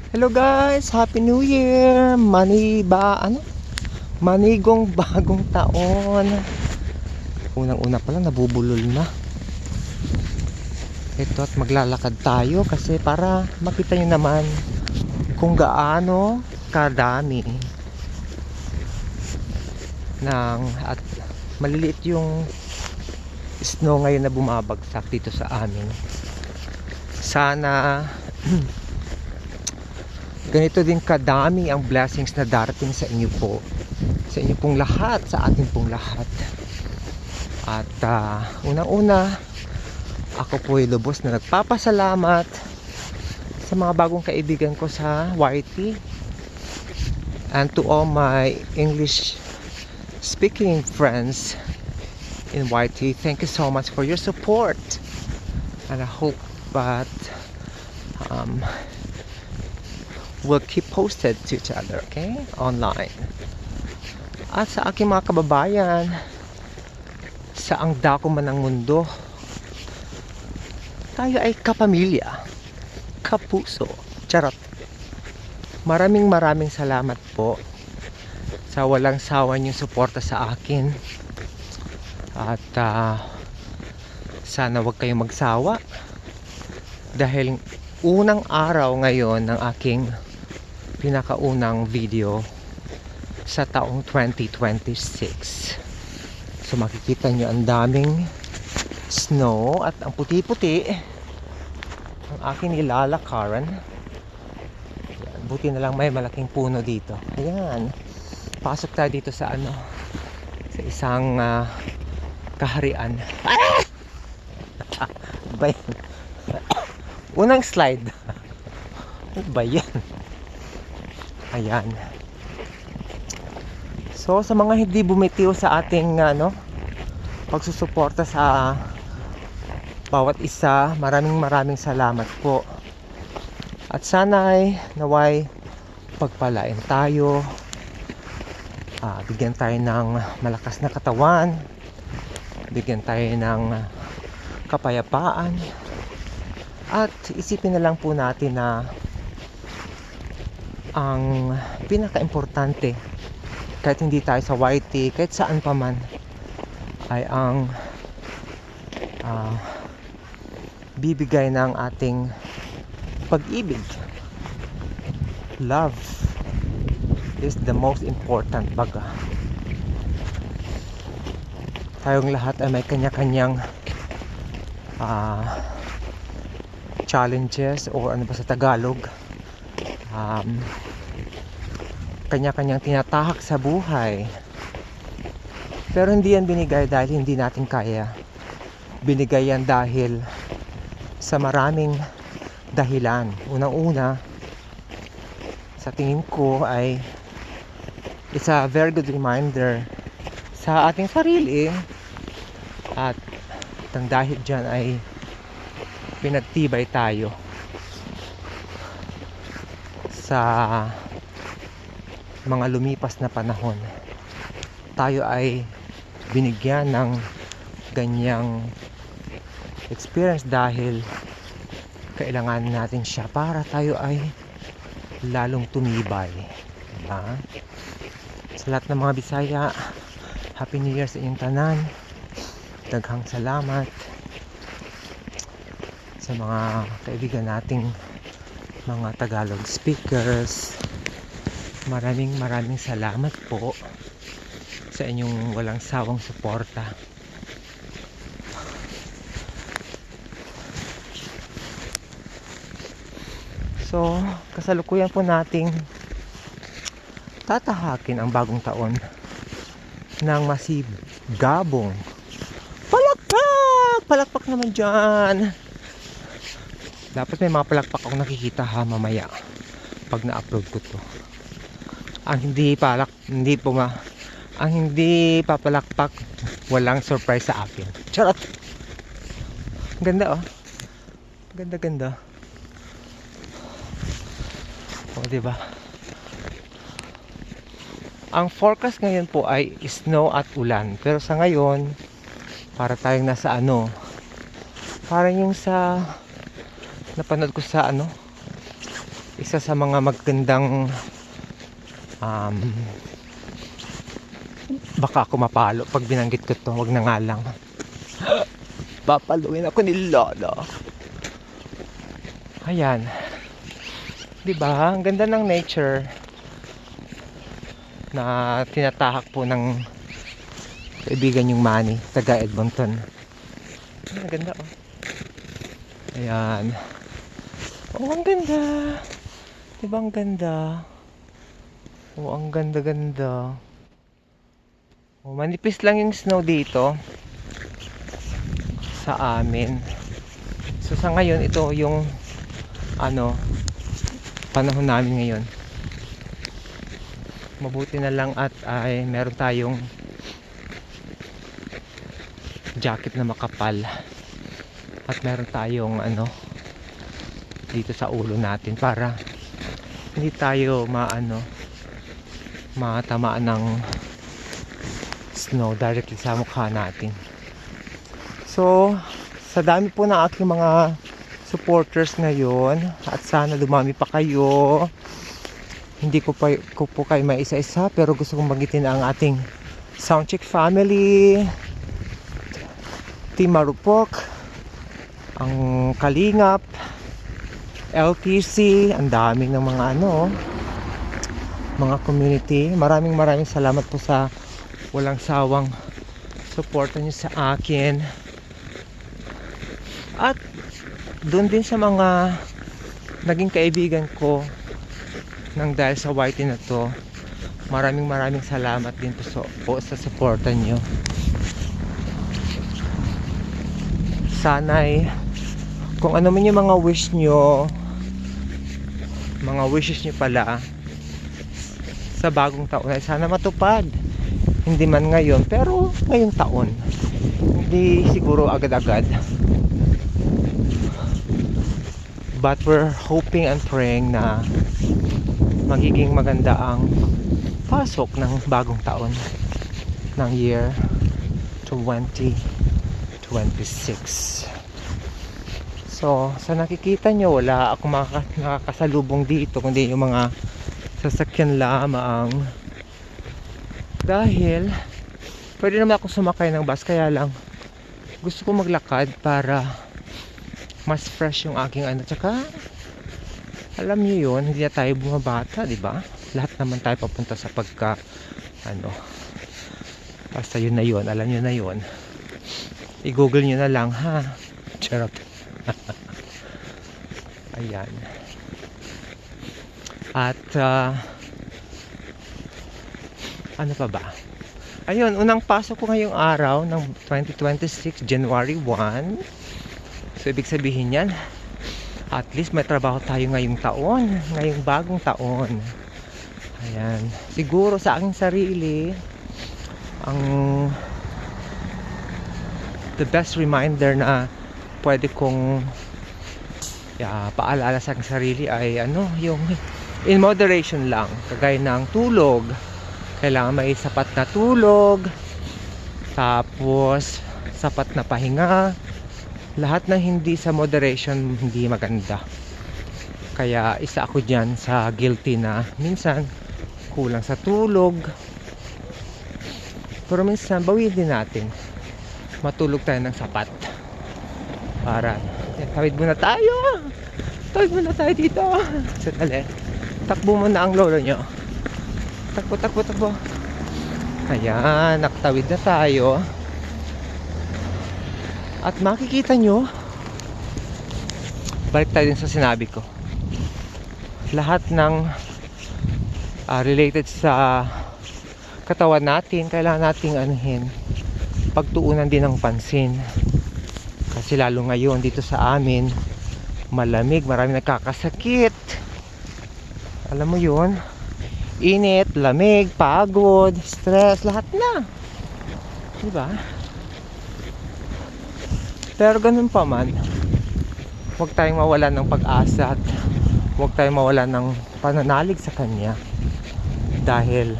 Hello guys, Happy New Year! Manigong bagong taon. Unang-una pa lang nabubulol na. Ito at maglalakad tayo kasi para makita nyo naman kung gaano kadami at maliliit yung snow ngayon na bumabagsak dito sa amin. Sana ganito din kadami ang blessings na darating sa inyo po, sa inyo pong lahat, sa ating pong lahat. At unang-una, ako po ay lubos na nagpapasalamat sa mga bagong kaibigan ko sa YT, and to all my English speaking friends in YT. Thank you so much for your support, and I hope that we'll keep posted to each other, okay? Online. At sa aking mga kababayan, saang dako man ng mundo, tayo ay kapamilya, kapuso, charot. Maraming salamat po sa walang sawa niyong suporta sa akin. At sana wag kayong magsawa, dahil unang araw ngayon ng aking pinakaunang video sa taong 2026. So makikita nyo ang daming snow at ang puti-puti ang aking nilalakaran. Ayan, buti na lang may malaking puno dito. Ayan, pasok tayo dito sa sa isang kaharian. Bay. Unang slide. Ano ba yan? Ayan. So sa mga hindi bumitiw sa ating pagsusuporta sa bawat isa, maraming salamat po. At sana'y naway pagpalain tayo, bigyan tayo ng malakas na katawan, bigyan tayo ng kapayapaan, at isipin na lang po natin na ang pinaka-importante, kahit hindi tayo sa YT, kahit saan pa man, ay ang bibigay ng ating pag-ibig. Love is the most important baga. Tayong lahat ay may kanya-kanyang challenges, o ano ba sa Tagalog, kanya-kanyang tinatahak sa buhay. Pero hindi yan binigay dahil hindi natin kaya. Binigay yan dahil sa maraming dahilan. Unang-una, sa tingin ko ay it's a very good reminder sa ating sarili, at ang dahil dyan ay pinagtibay tayo sa mga lumipas na panahon. Tayo ay binigyan ng ganyang experience dahil kailangan natin siya para tayo ay lalong tumibay, diba? Sa lahat ng mga Bisaya, Happy New Year sa inyong tanan. Daghang salamat sa mga kaibigan nating mga Tagalog speakers. Maraming salamat po sa inyong walang sawang suporta. So, kasalukuyan po nating tatahakin ang bagong taon ng masigabong palakpak naman dyan. Dapat may mga palakpak akong nakikita mamaya pag na-upload ko to. Ang hindi papalakpak, walang surprise sa akin. Charot. Ganda Ganda. O, diba? Ang forecast ngayon po ay snow at ulan. Pero sa ngayon, para tayong nasa parang yung sa napanood ko sa isa sa mga magandang baka ako mapalo pag binanggit ko to, wag na nga lang. Papaluin ako ni Lola. Ayan. Diba? Ang ganda ng nature na tinatahak po ng kaibigan yung Manny, taga Edmonton. Ang ganda oh. Ayan. Oh, ang ganda. Diba ang ganda? Oh, ang ganda-ganda. Oh, manipis lang yung snow dito sa amin. So sa ngayon ito yung panahon namin ngayon. Mabuti na lang at ay meron tayong jacket na makapal at meron tayong dito sa ulo natin para hindi tayo matamaan ng snow directly sa mukha natin. So sa dami po ng aking mga supporters ngayon at sana dumami pa kayo. Hindi ko po kayo maisa-isa pero gusto kong banggitin ang ating Soundcheck family, Team Marupok, ang Kalingap, LTC, ang daming ng mga mga community. Maraming salamat po sa walang sawang suporta niyo sa akin. At doon din sa mga naging kaibigan ko nang dahil sa YT na to, maraming salamat din po sa suporta niyo. Sana'y kung ano man yung mga wish nyo, mga wishes nyo pala sa bagong taon ay sana matupad. Hindi man ngayon pero ngayong taon, hindi siguro agad-agad, but we're hoping and praying na magiging maganda ang pasok ng bagong taon ng year 2026. So sa nakikita nyo, wala akong nakakasalubong dito kundi yung mga sasakyan lamang, dahil pwede naman akong sumakay ng bus, kaya lang gusto ko maglakad para mas fresh yung aking tsaka alam niyo yun, hindi na tayo bumabata, di ba? Lahat naman tayo papunta sa basta yun na yun, alam niyo na yun, i-google niyo na lang ha. Charot. Ayan. At ano pa ba? Ayun, unang pasok ko ngayong araw ng 2026, January 1. So ibig sabihin yan, at least may trabaho tayo ngayong taon, ngayong bagong taon. Ayan. Siguro sa aking sarili, ang the best reminder na pwede kong paalala sa aking sarili ay yung in moderation lang, kagaya ng tulog. Kailangan may sapat na tulog, tapos sapat na pahinga. Lahat na hindi sa moderation hindi maganda. Kaya isa ako dyan sa guilty na minsan kulang sa tulog, pero minsan bawiin din natin, matulog tayo ng sapat para tawid muna tayo dito. Sandali, takbo muna ang lolo nyo, takbo. Ayan, nakatawid na tayo. At makikita nyo, balik tayo din sa sinabi ko, lahat ng related sa katawan natin, kailangan nating pagtuunan din ng pansin. Kasi lalo ngayon dito sa amin, malamig, marami nagkakasakit. Alam mo yun, init, lamig, pagod, stress, lahat na, diba? Pero ganun pa man, huwag tayong mawalan ng pag-asa at huwag tayong mawalan ng pananalig sa Kanya, dahil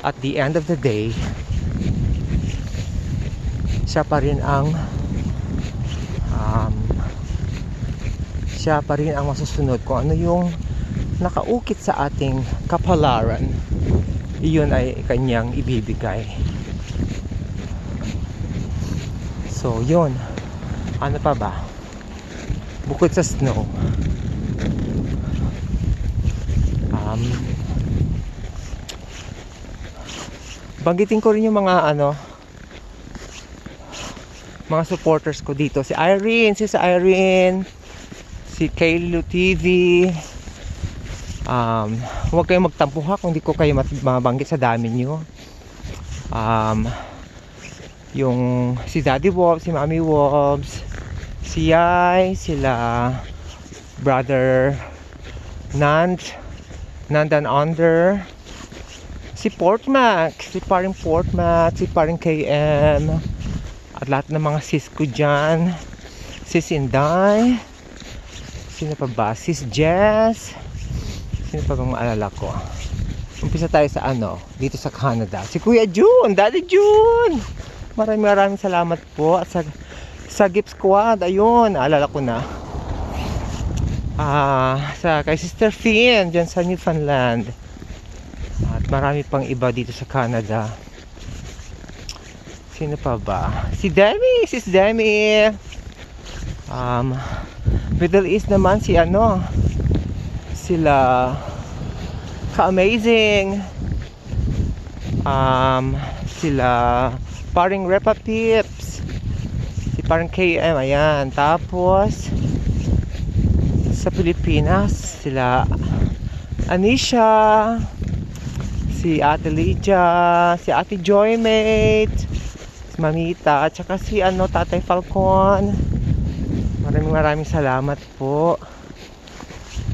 at the end of the day, siya pa rin ang masusunod. Kung ano yung nakaukit sa ating kapalaran, iyon ay kanyang ibibigay. So yun, ano pa ba bukod sa snow? Banggitin ko rin yung mga mga supporters ko dito. Si Irene, si Kaylu TV. Huwag kayong magtampuha kung di ko kayo mabanggit sa dami nyo. Yung si Daddy Wobbs, si Mommy Wobbs, si Yai, sila Brother Nand and Under, si Portmax, si paring Portmax, si paring KM, at lahat ng mga sis ko dyan, sis Inday, sino pa ba, sis Jess, sino pa bang maalala ko. Umpisa tayo sa dito sa Canada, si Kuya June, Daddy June, maraming salamat po. At sa Gift Squad, ayun, naalala ko na, kay Sister Finn dyan sa Newfoundland, at marami pang iba dito sa Canada. Sino pa ba? Si Demi, sis Demi. Middle East naman si sila ka-amazing, sila paring Repa Pips, si paring KM, ayan. Tapos sa Pilipinas, sila Anisha, si Ate Lydia, si Ate Joymate, si Mamita, at saka si Tatay Falcon. Maraming salamat po.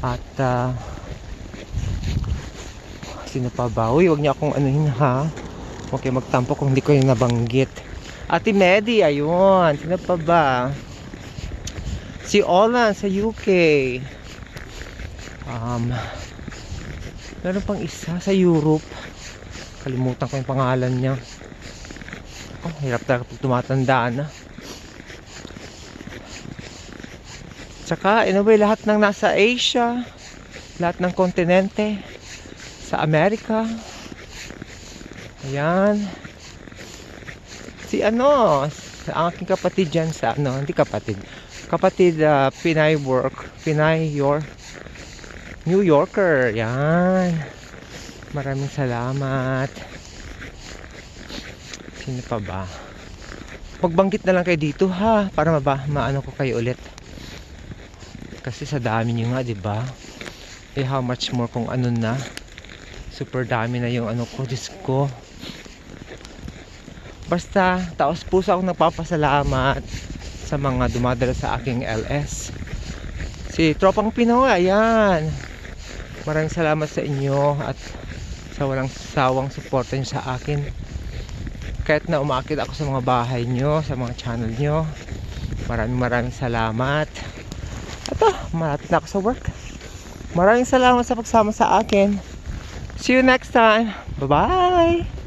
At sino pa ba? Uy, huwag niyo akong anuhin ha. Huwag kayo magtampo kung hindi ko yung nabanggit. Ate Medi, ayun. Sino pa ba? Si Olan sa UK. Meron pang isa sa Europe. Kalimutan ko yung pangalan niya. Oh, hirap talaga pag tumatandaan na. Tsaka, anyway, lahat ng nasa Asia, lahat ng kontinente, sa Amerika. Ayan. Si ang aking kapatid dyan sa hindi kapatid, New Yorker. Yan. Maraming salamat. Sino pa ba? Magbanggit na lang kayo dito ha, para maano ko kayo ulit. Kasi sa dami nyo nga, diba? How much more kung na. Super dami na yung ko, Diyos ko. Basta, taos puso akong nagpapasalamat sa mga dumadala sa aking LS. Si Tropang Pinoy, ayan. Maraming salamat sa inyo at sa walang sawang suporta nyo sa akin. Kahit na umaakit ako sa mga bahay nyo, sa mga channel nyo. Maraming salamat. Ito, malapit na ako sa work. Maraming salamat sa pagsama sa akin. See you next time. Bye-bye!